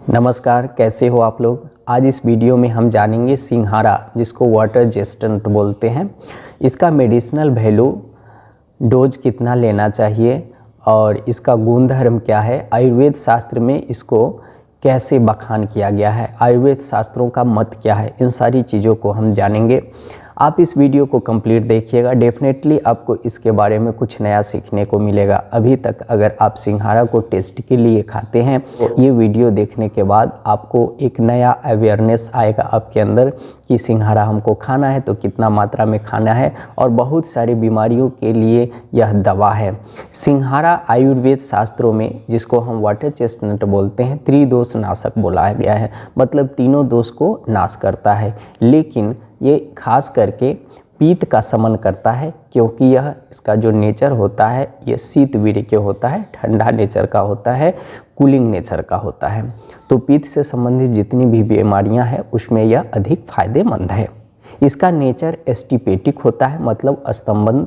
नमस्कार, कैसे हो आप लोग। आज इस वीडियो में हम जानेंगे सिंघारा, जिसको वाटर जेस्टेंट बोलते हैं, इसका मेडिसिनल वैल्यू, डोज कितना लेना चाहिए और इसका गुणधर्म क्या है, आयुर्वेद शास्त्र में इसको कैसे बखान किया गया है, आयुर्वेद शास्त्रों का मत क्या है, इन सारी चीज़ों को हम जानेंगे। आप इस वीडियो को कंप्लीट देखिएगा, डेफिनेटली आपको इसके बारे में कुछ नया सीखने को मिलेगा। अभी तक अगर आप सिंघारा को टेस्ट के लिए खाते हैं तो ये वीडियो देखने के बाद आपको एक नया अवेयरनेस आएगा आपके अंदर कि सिंघारा हमको खाना है तो कितना मात्रा में खाना है, और बहुत सारी बीमारियों के लिए यह दवा है। सिंघारा आयुर्वेद शास्त्रों में, जिसको हम वाटर चेस्टनट बोलते हैं, त्रिदोष नाशक बोला गया है, मतलब तीनों दोष को नाश करता है। लेकिन ये खास करके पीत का शमन करता है, क्योंकि यह इसका जो नेचर होता है ये शीत वीर्य के होता है, ठंडा नेचर का होता है, कूलिंग नेचर का होता है। तो पीत से संबंधित जितनी भी बीमारियां हैं उसमें यह अधिक फायदेमंद है। इसका नेचर एस्टिपेटिक होता है, मतलब स्तंभन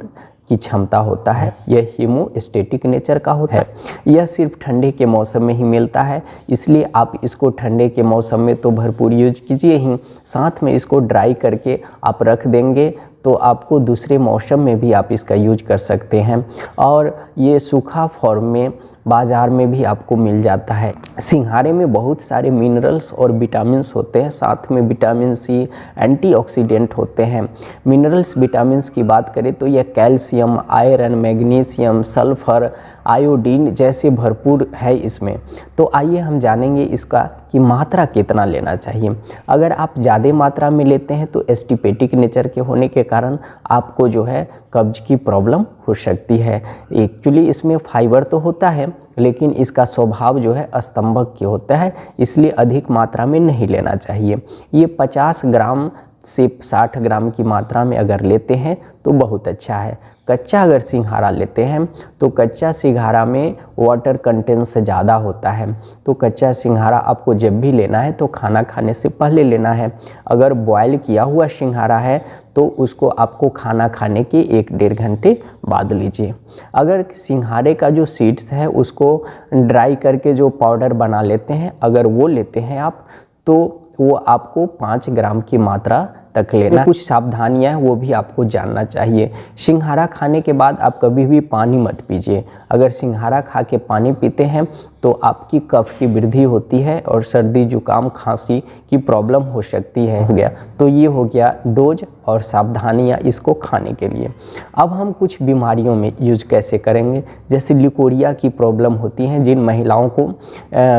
की क्षमता होता है। यह हीमोस्टेटिक नेचर का होता है। यह सिर्फ ठंडे के मौसम में ही मिलता है, इसलिए आप इसको ठंडे के मौसम में तो भरपूर यूज कीजिए ही, साथ में इसको ड्राई करके आप रख देंगे तो आपको दूसरे मौसम में भी आप इसका यूज कर सकते हैं। और ये सूखा फॉर्म में बाज़ार में भी आपको मिल जाता है। सिंघारे में बहुत सारे मिनरल्स और विटामिन्स होते हैं, साथ में विटामिन सी, एंटीऑक्सीडेंट होते हैं। मिनरल्स विटामिन्स की बात करें तो यह calcium, iron, magnesium, sulphur, iodine जैसे भरपूर है इसमें। तो आइए हम जानेंगे इसका कि मात्रा कितना लेना चाहिए। अगर आप ज़्यादा मात्रा में लेते हैं तो एस्टिपेटिक नेचर के होने के कारण आपको जो है कब्ज की प्रॉब्लम हो सकती है। एक्चुअली इसमें फाइबर तो होता है, लेकिन इसका स्वभाव जो है स्तंभक की होता है, इसलिए अधिक मात्रा में नहीं लेना चाहिए। ये 50 ग्राम से 60 ग्राम की मात्रा में अगर लेते हैं तो बहुत अच्छा है। कच्चा अगर सिंघारा लेते हैं तो कच्चा सिंघारा में वाटर कंटेंट से ज़्यादा होता है, तो कच्चा सिंघारा आपको जब भी लेना है तो खाना खाने से पहले लेना है। अगर बॉयल किया हुआ सिंघारा है तो उसको आपको खाना खाने के 1-1.5 घंटे बाद लीजिए। अगर सिंघारे का जो सीड्स है उसको ड्राई करके जो पाउडर बना लेते हैं, अगर वो लेते हैं आप, तो वो आपको 5 ग्राम की मात्रा तक लेना। कुछ सावधानियां हैं वो भी आपको जानना चाहिए। सिंघारा खाने के बाद आप कभी भी पानी मत पीजिए। अगर सिंघारा खा के पानी पीते हैं तो आपकी कफ की वृद्धि होती है और सर्दी, जुकाम, खांसी की प्रॉब्लम हो सकती है। हो गया, तो ये हो गया डोज और सावधानियां इसको खाने के लिए। अब हम कुछ बीमारियों में यूज कैसे करेंगे, जैसे लिकोरिया की प्रॉब्लम होती है, जिन महिलाओं को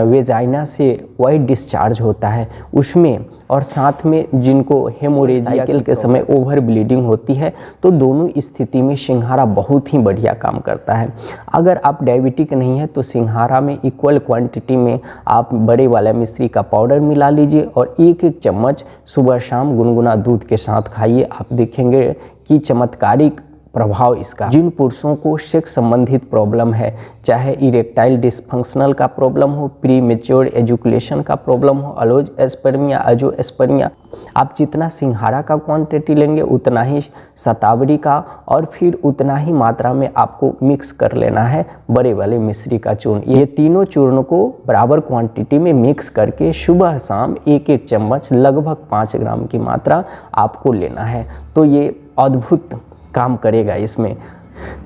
वेजाइना से वाइट डिस्चार्ज होता है उसमें, और साथ में जिनको हेमोरेजिया के समय ओवर ब्लीडिंग होती है, तो दोनों स्थिति में सिंघारा बहुत ही बढ़िया काम करता है। अगर आप डायबिटिक नहीं है तो सिंघारा में इक्वल क्वांटिटी में आप बड़े वाला मिश्री का पाउडर मिला लीजिए और 1-1 चम्मच सुबह शाम गुनगुना दूध के साथ खाइए। आप देखेंगे कि चमत्कारिक प्रभाव इसका। जिन पुरुषों को सेक्स संबंधित प्रॉब्लम है, चाहे इरेक्टाइल डिस्फंक्शनल का प्रॉब्लम हो, प्री मेच्योर एजुकुलेशन का प्रॉब्लम हो, अलोज एस्पर्मिया, अजो एस्पर्मिया, आप जितना सिंघारा का क्वांटिटी लेंगे उतना ही शतावरी का, और फिर उतना ही मात्रा में आपको मिक्स कर लेना है बड़े वाले मिश्री का चूर्ण। ये तीनों चूर्ण को बराबर क्वांटिटी में मिक्स करके सुबह शाम 1-1 चम्मच, लगभग 5 ग्राम की मात्रा आपको लेना है। तो ये अद्भुत काम करेगा। इसमें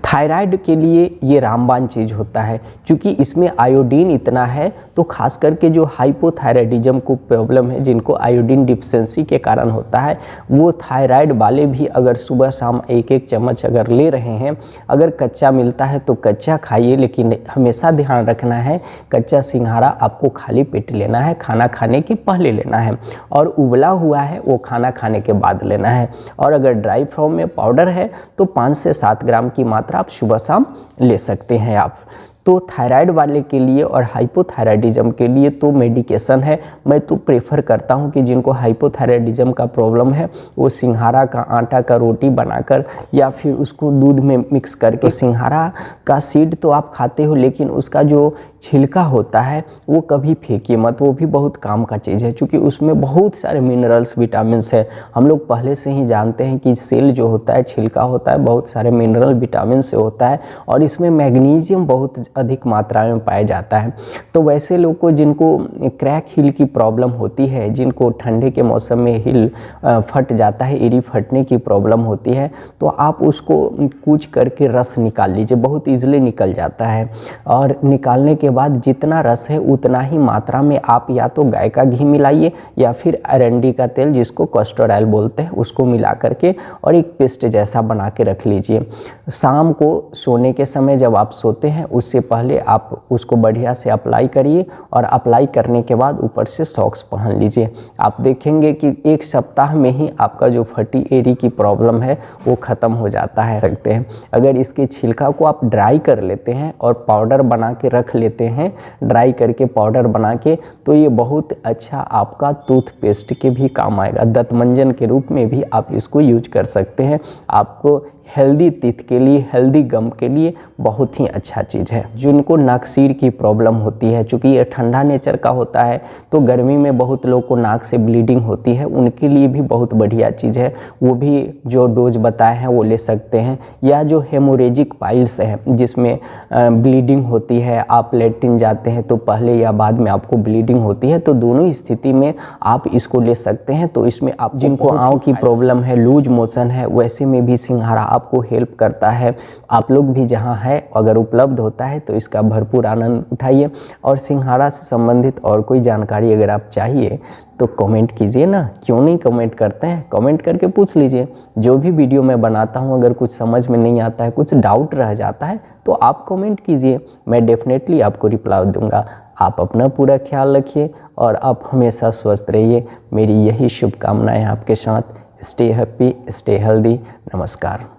थायराइड के लिए ये रामबाण चीज़ होता है, क्योंकि इसमें आयोडीन इतना है, तो खास करके जो हाइपोथायराइडिज्म को प्रॉब्लम है, जिनको आयोडीन डिफिशिएंसी के कारण होता है, वो थायराइड वाले भी अगर सुबह शाम 1-1 चम्मच अगर ले रहे हैं, अगर कच्चा मिलता है तो कच्चा खाइए, लेकिन हमेशा ध्यान रखना है कच्चा सिंघारा आपको खाली पेट लेना है, खाना खाने के पहले लेना है, और उबला हुआ है वो खाना खाने के बाद लेना है। और अगर ड्राई फॉर्म में पाउडर है तो 5 से 7 ग्राम की मात्रा आप सुबह शाम ले सकते हैं आप। तो थायराइड वाले के लिए और हाइपोथायराइडिज्म के लिए तो मेडिकेशन है। मैं तो प्रेफर करता हूं कि जिनको हाइपोथायराइडिज्म का प्रॉब्लम है वो सिंघारा का आटा का रोटी बनाकर या फिर उसको दूध में मिक्स करके, तो सिंघारा का सीड तो आप खाते हो, लेकिन उसका जो छिलका होता है वो कभी फेंकिए मत, वो भी बहुत काम का चीज़ है, क्योंकि उसमें बहुत सारे मिनरल्स, विटामिन्स है। हम लोग पहले से ही जानते हैं कि सेल जो होता है, छिलका होता है, बहुत सारे मिनरल विटामिन से होता है, और इसमें मैग्नीशियम बहुत अधिक मात्रा में पाया जाता है। तो वैसे लोग को जिनको क्रैक हील की प्रॉब्लम होती है, जिनको ठंडे के मौसम में हील फट जाता है, एड़ी फटने की प्रॉब्लम होती है, तो आप उसको कूच करके रस निकाल लीजिए, बहुत ईजिली निकल जाता है। और निकालने के बाद जितना रस है उतना ही मात्रा में आप या तो गाय का घी मिलाइए या फिर अरंडी का तेल, जिसको कैस्टर ऑयल बोलते हैं, उसको मिला करके और एक पेस्ट जैसा बना के रख लीजिए। शाम को सोने के समय जब आप सोते हैं उससे पहले आप उसको बढ़िया से अप्लाई करिए और अप्लाई करने के बाद ऊपर से सॉक्स पहन लीजिए। आप देखेंगे कि 1 सप्ताह में ही आपका जो फटी एड़ी की प्रॉब्लम है वो ख़त्म हो जाता है सकते हैं। अगर इसके छिलका को आप ड्राई कर लेते हैं और पाउडर बना के रख लेते हैं, ड्राई करके पाउडर बना के, तो ये बहुत अच्छा आपका टूथपेस्ट के भी काम आएगा। दंतमंजन के रूप में भी आप इसको यूज कर सकते हैं। आपको हेल्दी टीथ के लिए, हेल्दी गम के लिए बहुत ही अच्छा चीज़ है। जिनको नाक सीर की प्रॉब्लम होती है, चूँकि ये ठंडा नेचर का होता है तो गर्मी में बहुत लोग को नाक से ब्लीडिंग होती है, उनके लिए भी बहुत बढ़िया चीज़ है। वो भी जो डोज बताए हैं वो ले सकते हैं। या जो हेमोरेजिक पाइल्स है, जिसमें ब्लीडिंग होती है, आप लेट्रिन जाते हैं तो पहले या बाद में आपको ब्लीडिंग होती है, तो दोनों स्थिति में आप इसको ले सकते हैं। तो इसमें आप जिनको आँव की प्रॉब्लम है, लूज मोशन है, वैसे में भी सिंघाड़ा आपको हेल्प करता है। आप लोग भी जहां है अगर उपलब्ध होता है तो इसका भरपूर आनंद उठाइए। और सिंघाड़ा से संबंधित और कोई जानकारी अगर आप चाहिए तो कमेंट कीजिए ना, क्यों नहीं कमेंट करते हैं, कमेंट करके पूछ लीजिए। जो भी वीडियो मैं बनाता हूं अगर कुछ समझ में नहीं आता है, कुछ डाउट रह जाता है तो आप कमेंट कीजिए, मैं डेफिनेटली आपको रिप्लाई दूंगा। आप अपना पूरा ख्याल रखिए और आप हमेशा स्वस्थ रहिए। मेरी यही शुभकामनाएं आपके साथ। Stay happy, stay healthy. नमस्कार।